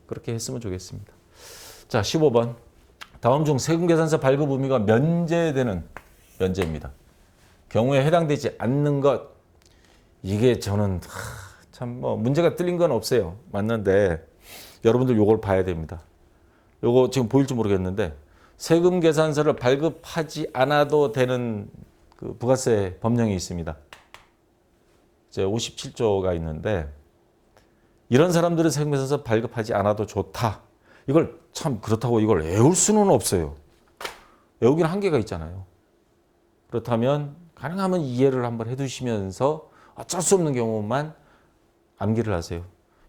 그렇게 했으면 좋겠습니다. 자, 15번. 다음 중 세금계산서 발급 의무가 면제되는 면제입니다. 경우에 해당되지 않는 것. 이게 저는 참 뭐 문제가 틀린 건 없어요. 맞는데 여러분들 요걸 봐야 됩니다. 요거 지금 보일지 모르겠는데 세금계산서를 발급하지 않아도 되는 그 부가세 법령이 있습니다. 이제 57조가 있는데 이런 사람들은 세금계산서 발급하지 않아도 좋다. 이걸 참 그렇다고 이걸 외울 수는 없어요. 외우기는 한계가 있잖아요. 그렇다면 가능하면 이해를 한번 해두시면서 어쩔 수 없는 경우만 암기를 하세요.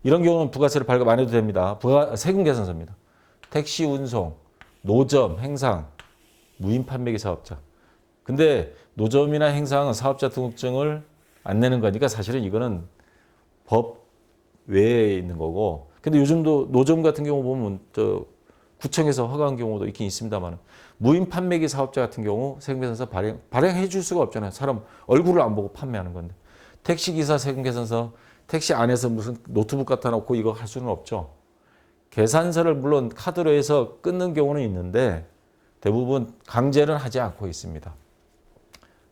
이런 경우는 부가세를 발급 안 해도 됩니다. 세금계산서입니다. 택시 운송, 노점, 행상, 무인 판매기 사업자. 근데 노점이나 행상은 사업자 등록증을 안 내는 거니까 사실은 이거는 법 외에 있는 거고. 근데 요즘도 노점 같은 경우 보면 구청에서 허가한 경우도 있긴 있습니다만 무인 판매기 사업자 같은 경우 세금계산서 발행해 줄 수가 없잖아요. 사람 얼굴을 안 보고 판매하는 건데. 택시기사 세금계산서 택시 안에서 무슨 노트북 갖다 놓고 이거 할 수는 없죠. 계산서를 물론 카드로 해서 끊는 경우는 있는데 대부분 강제는 하지 않고 있습니다.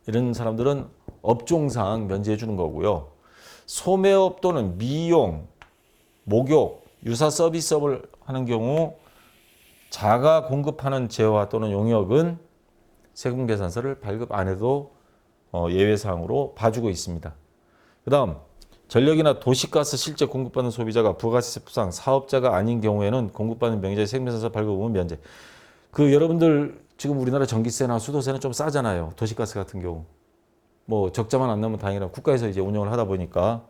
이런 사람들은 업종상 면제해 주는 거고요. 소매업 또는 미용, 목욕, 유사 서비스업을 하는 경우 자가 공급하는 재화 또는 용역은 세금계산서를 발급 안 해도 예외사항으로 봐주고 있습니다. 그 다음 전력이나 도시가스 실제 공급받는 소비자가 부가세법상 사업자가 아닌 경우에는 공급받는 명의자의 세금계산서 발급 의무 면제. 그 여러분들 지금 우리나라 전기세나 수도세는 좀 싸잖아요. 도시가스 같은 경우. 뭐 적자만 안 나면 다행이라 국가에서 이제 운영을 하다 보니까.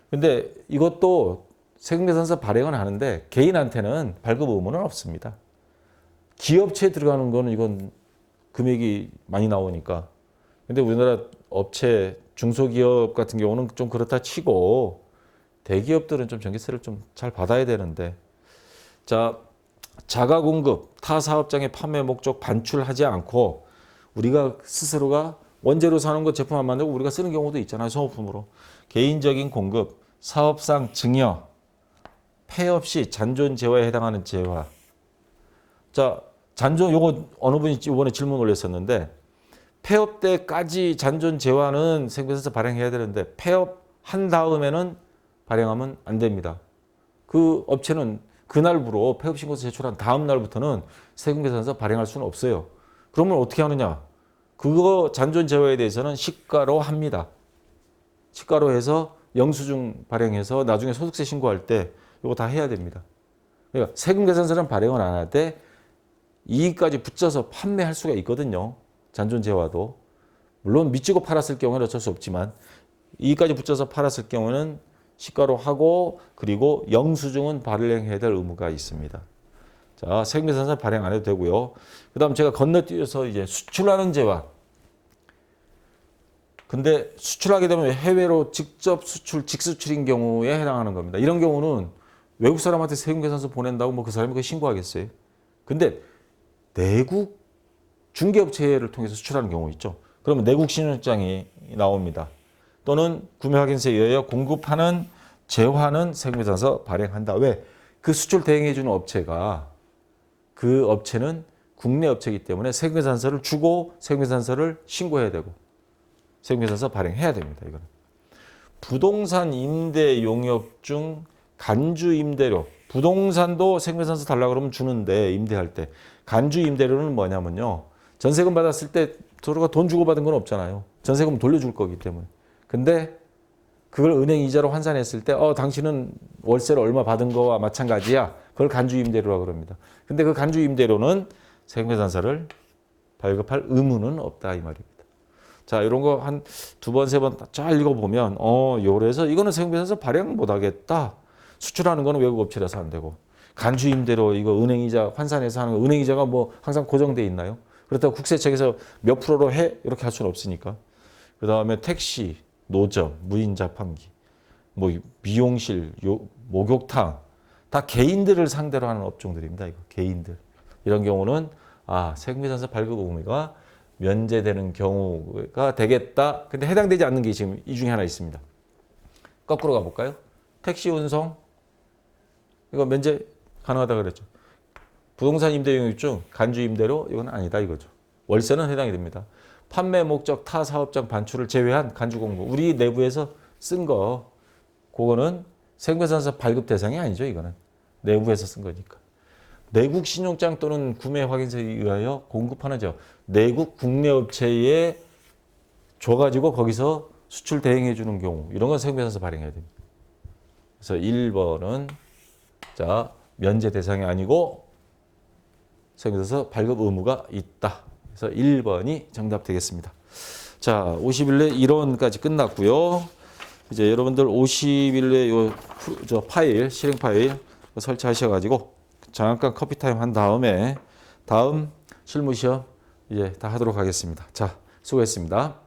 근데 이것도 세금계산서 발행은 하는데 개인한테는 발급 의무는 없습니다. 기업체에 들어가는 거는 이건 금액이 많이 나오니까. 근데 우리나라 업체, 중소기업 같은 경우는 좀 그렇다 치고 대기업들은 좀 전기세를 좀 잘 받아야 되는데. 자, 자가 공급, 타 사업장의 판매 목적 반출하지 않고 우리가 스스로가 원재료 사는 거 제품 안 만들고 우리가 쓰는 경우도 있잖아요. 소모품으로. 개인적인 공급, 사업상 증여, 폐 없이 잔존 재화에 해당하는 재화. 자, 잔존 요거 어느 분이 이번에 질문 올렸었는데 폐업 때까지 잔존 재화는 세금계산서 발행해야 되는데 폐업한 다음에는 발행하면 안 됩니다. 그 업체는 그날부로 폐업 신고서 제출한 다음 날부터는 세금계산서 발행할 수는 없어요. 그러면 어떻게 하느냐? 그거 잔존 재화에 대해서는 시가로 합니다. 시가로 해서 영수증 발행해서 나중에 소득세 신고할 때 이거 다 해야 됩니다. 그러니까 세금계산서는 발행을 안 할 때 이익까지 붙여서 판매할 수가 있거든요. 잔존 재화도. 물론 미치고 팔았을 경우는 어쩔 수 없지만 이익까지 붙여서 팔았을 경우는 시가로 하고 그리고 영수증은 발행해야 될 의무가 있습니다. 자, 세금계산서 발행 안 해도 되고요. 그 다음 제가 건너뛰어서 이제 수출하는 재화. 근데 수출하게 되면 해외로 직접 수출, 직수출인 경우에 해당하는 겁니다. 이런 경우는 외국 사람한테 세금계산서 보낸다고 뭐 그 사람이 그거 신고하겠어요? 근데 내국 중개업체를 통해서 수출하는 경우 있죠. 그러면 내국 신용장이 나옵니다. 또는 구매확인서에 의하여 공급하는 재화는 세금계산서 발행한다. 왜? 그 수출 대행해 주는 업체가 그 업체는 국내 업체이기 때문에 세금계산서를 주고 세금계산서를 신고해야 되고 세금계산서 발행해야 됩니다. 이거는. 부동산 임대 용역 중 간주 임대료. 부동산도 세금계산서 달라고 그러면 주는데 임대할 때. 간주 임대료는 뭐냐면요. 전세금 받았을 때 서로가 돈 주고 받은 건 없잖아요. 전세금 돌려줄 거기 때문에. 근데 그걸 은행 이자로 환산했을 때 당신은 월세를 얼마 받은 거와 마찬가지야. 그걸 간주 임대료라고 그럽니다. 근데 그 간주 임대료는 세금계산서를 발급할 의무는 없다 이 말입니다. 자, 이런 거 한 두 번, 세 번 잘 읽어보면 요래서 이거는 세금계산서 발행 못 하겠다. 수출하는 거는 외국 업체라서 안 되고. 간주 임대료 이거 은행 이자 환산해서 하는 거 은행 이자가 뭐 항상 고정돼 있나요? 그렇다고 국세청에서 몇 프로로 해? 이렇게 할 수는 없으니까. 그 다음에 택시, 노점, 무인 자판기, 뭐 미용실, 목욕탕 다 개인들을 상대로 하는 업종들입니다. 이거 개인들. 이런 경우는 세금계산서 발급 의무가 면제되는 경우가 되겠다. 근데 해당되지 않는 게 지금 이 중에 하나 있습니다. 거꾸로 가볼까요? 택시 운송 이거 면제 가능하다 그랬죠. 부동산 임대 용역 중 간주 임대료 이건 아니다 이거죠. 월세는 해당이 됩니다. 판매 목적 타 사업장 반출을 제외한 간주 공고 우리 내부에서 쓴 거 그거는 생배산서 발급 대상이 아니죠. 이거는 내부에서 쓴 거니까. 내국 신용장 또는 구매 확인서에 의하여 공급하는 저 내국 국내 업체에 줘가지고 거기서 수출 대행해 주는 경우 이런 건 생배산서 발행해야 됩니다. 그래서 1번은 자 면제 대상이 아니고 생배산서 발급 의무가 있다. 그래서 1번이 정답 되겠습니다. 자 50일내 이론까지 끝났고요. 이제 여러분들 50일내 요 파일 실행 파일 설치하셔가지고 잠깐 커피 타임 한 다음에 다음 실무 시험 이제 다 하도록 하겠습니다. 자 수고했습니다.